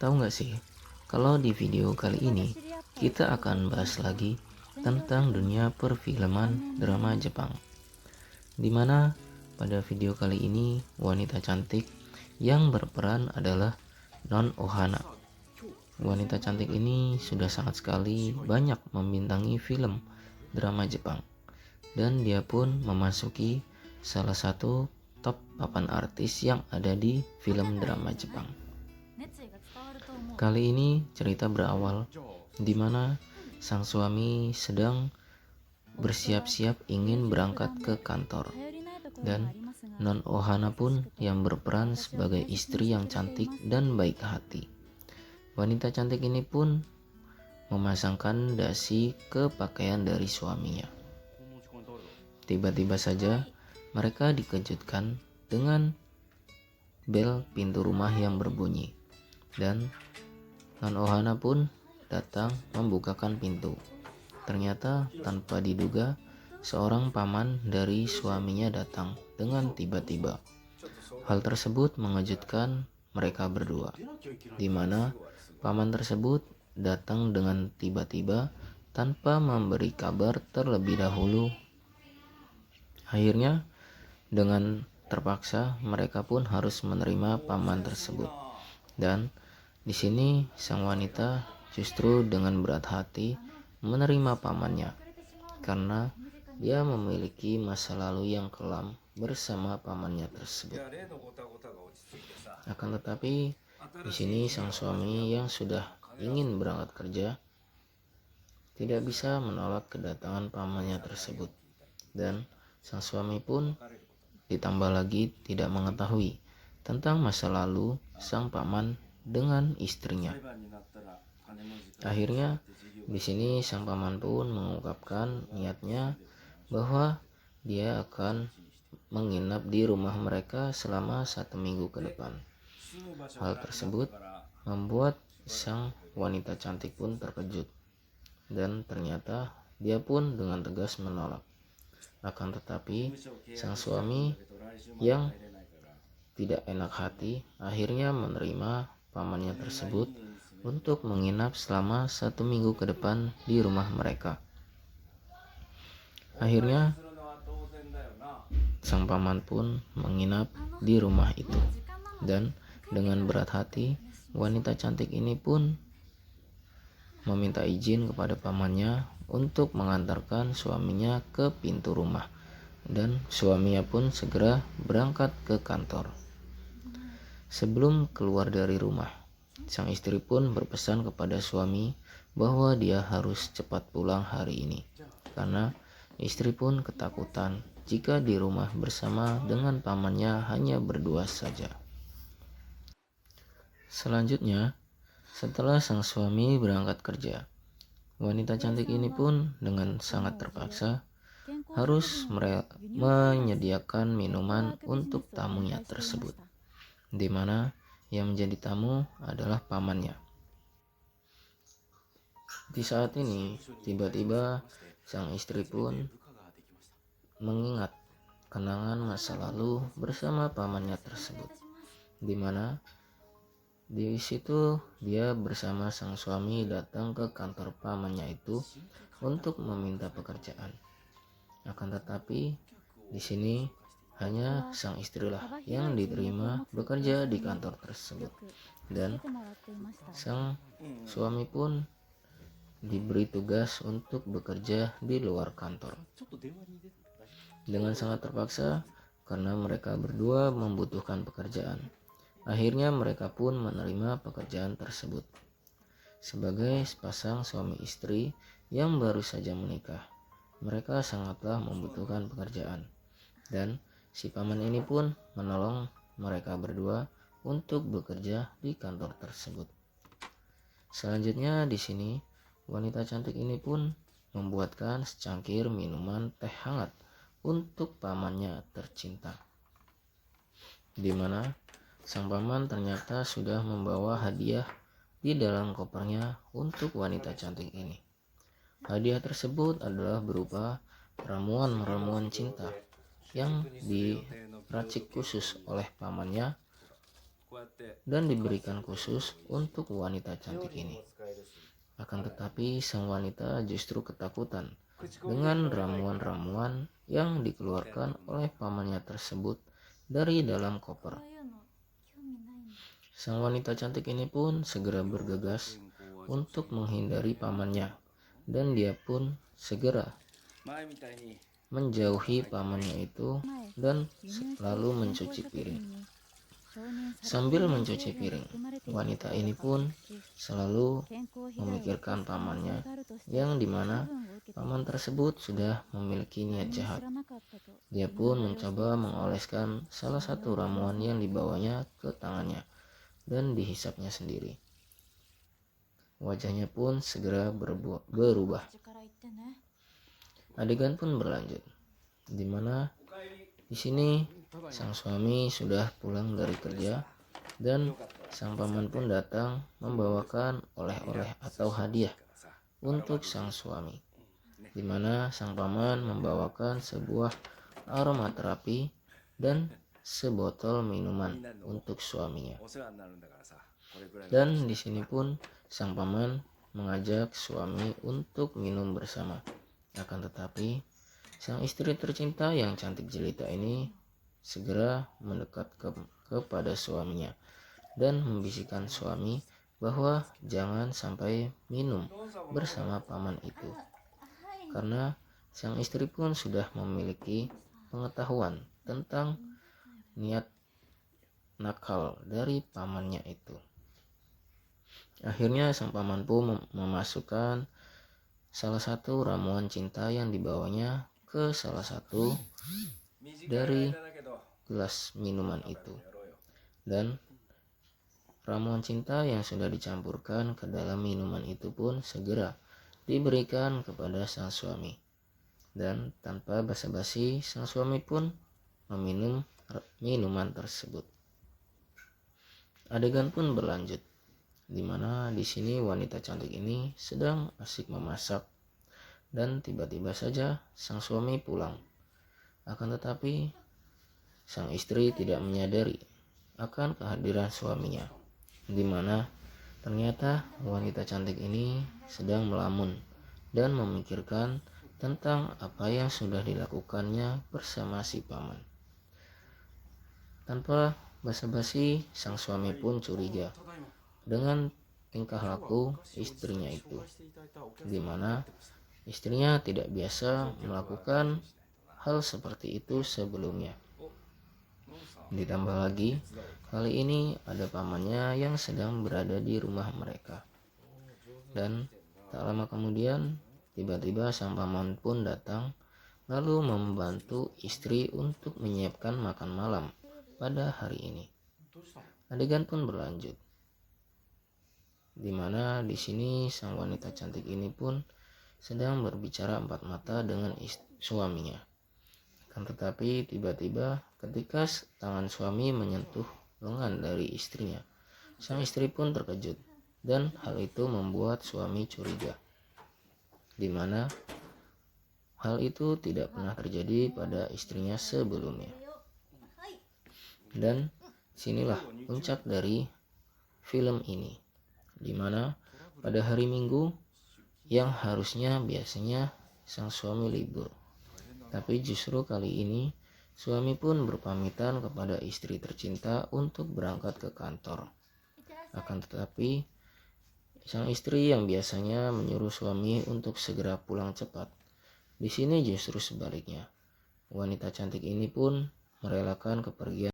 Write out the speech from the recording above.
Tahu nggak sih, kalau di video kali ini kita akan bahas lagi tentang dunia perfilman drama Jepang. Dimana pada video kali ini wanita cantik yang berperan adalah Non Ohana. Wanita cantik ini sudah sangat sekali banyak membintangi film drama Jepang. Dan dia pun memasuki salah satu top 8 artis yang ada di film drama Jepang. Kali ini cerita berawal di mana sang suami sedang bersiap-siap ingin berangkat ke kantor, dan Non Ohana pun yang berperan sebagai istri yang cantik dan baik hati. Wanita cantik ini pun memasangkan dasi ke pakaian dari suaminya. Tiba-tiba saja mereka dikejutkan dengan bel pintu rumah yang berbunyi, dan Non Ohana pun datang membukakan pintu. Ternyata tanpa diduga, seorang paman dari suaminya datang dengan tiba-tiba. Hal tersebut mengejutkan mereka berdua, di mana paman tersebut datang dengan tiba-tiba tanpa memberi kabar terlebih dahulu. Akhirnya, dengan terpaksa mereka pun harus menerima paman tersebut. Dan di sini sang wanita justru dengan berat hati menerima pamannya karena dia memiliki masa lalu yang kelam bersama pamannya tersebut. Akan tetapi di sini sang suami yang sudah ingin berangkat kerja tidak bisa menolak kedatangan pamannya tersebut, dan sang suami pun ditambah lagi tidak mengetahui tentang masa lalu sang paman dengan istrinya. Akhirnya di sini sang paman pun mengungkapkan niatnya bahwa dia akan menginap di rumah mereka selama 1 minggu ke depan. Hal tersebut membuat sang wanita cantik pun terkejut, dan ternyata dia pun dengan tegas menolak. Akan tetapi sang suami yang tidak enak hati akhirnya menerima pamannya tersebut untuk menginap selama 1 minggu ke depan di rumah mereka. Akhirnya sang paman pun menginap di rumah itu, dan dengan berat hati wanita cantik ini pun meminta izin kepada pamannya untuk mengantarkan suaminya ke pintu rumah, dan suaminya pun segera berangkat ke kantor. Sebelum keluar dari rumah, sang istri pun berpesan kepada suami bahwa dia harus cepat pulang hari ini, karena istri pun ketakutan jika di rumah bersama dengan pamannya hanya berdua saja. Selanjutnya, setelah sang suami berangkat kerja, wanita cantik ini pun dengan sangat terpaksa harus menyediakan minuman untuk tamunya tersebut, di mana yang menjadi tamu adalah pamannya. Di saat ini, tiba-tiba sang istri pun mengingat kenangan masa lalu bersama pamannya tersebut, di mana di situ dia bersama sang suami datang ke kantor pamannya itu untuk meminta pekerjaan. Akan tetapi di sini hanya sang istrilah yang diterima bekerja di kantor tersebut, dan sang suami pun diberi tugas untuk bekerja di luar kantor. Dengan sangat terpaksa karena mereka berdua membutuhkan pekerjaan, akhirnya mereka pun menerima pekerjaan tersebut. Sebagai sepasang suami istri yang baru saja menikah, mereka sangatlah membutuhkan pekerjaan, dan si paman ini pun menolong mereka berdua untuk bekerja di kantor tersebut. Selanjutnya di sini wanita cantik ini pun membuatkan secangkir minuman teh hangat untuk pamannya tercinta, di mana sang paman ternyata sudah membawa hadiah di dalam kopernya untuk wanita cantik ini. Hadiah tersebut adalah berupa ramuan-ramuan cinta yang diracik khusus oleh pamannya dan diberikan khusus untuk wanita cantik ini. Akan tetapi sang wanita justru ketakutan dengan ramuan-ramuan yang dikeluarkan oleh pamannya tersebut dari dalam koper. Sang wanita cantik ini pun segera bergegas untuk menghindari pamannya, dan dia pun segera menjauhi pamannya itu dan lalu mencuci piring. Sambil mencuci piring, wanita ini pun selalu memikirkan pamannya, yang dimana paman tersebut sudah memiliki niat jahat. Dia pun mencoba mengoleskan salah satu ramuan yang dibawanya ke tangannya dan dihisapnya sendiri. Wajahnya pun segera berubah. Adegan pun berlanjut, dimana di sini sang suami sudah pulang dari kerja dan sang paman pun datang membawakan oleh-oleh atau hadiah untuk sang suami, dimana sang paman membawakan sebuah aromaterapi dan sebotol minuman untuk suaminya. Dan di sini pun sang paman mengajak suami untuk minum bersama. Akan tetapi sang istri tercinta yang cantik jelita ini segera mendekat kepada suaminya dan membisikkan suami bahwa jangan sampai minum bersama paman itu, karena sang istri pun sudah memiliki pengetahuan tentang niat nakal dari pamannya itu. Akhirnya sang paman pun memasukkan salah satu ramuan cinta yang dibawanya ke salah satu dari gelas minuman itu, dan ramuan cinta yang sudah dicampurkan ke dalam minuman itu pun segera diberikan kepada sang suami, dan tanpa basa-basi sang suami pun meminum minuman tersebut. Adegan pun berlanjut, dimana di sini wanita cantik ini sedang asik memasak dan tiba-tiba saja sang suami pulang. Akan tetapi sang istri tidak menyadari akan kehadiran suaminya, dimana ternyata wanita cantik ini sedang melamun dan memikirkan tentang apa yang sudah dilakukannya bersama si paman. Tanpa basa-basi, sang suami pun curiga dengan tingkah laku istrinya itu, dimana istrinya tidak biasa melakukan hal seperti itu sebelumnya. Ditambah lagi, kali ini ada pamannya yang sedang berada di rumah mereka. Dan tak lama kemudian, tiba-tiba sang paman pun datang lalu membantu istri untuk menyiapkan makan malam pada hari ini. Adegan pun berlanjut, dimana di sini sang wanita cantik ini pun sedang berbicara empat mata dengan suaminya. Akan tetapi tiba-tiba ketika tangan suami menyentuh lengan dari istrinya, sang istri pun terkejut, dan hal itu membuat suami curiga, dimana hal itu tidak pernah terjadi pada istrinya sebelumnya. Dan sinilah puncak dari film ini, dimana pada hari Minggu yang harusnya biasanya sang suami libur, tapi justru kali ini suami pun berpamitan kepada istri tercinta untuk berangkat ke kantor. Akan tetapi sang istri yang biasanya menyuruh suami untuk segera pulang cepat, di sini justru sebaliknya. Wanita cantik ini pun merelakan kepergian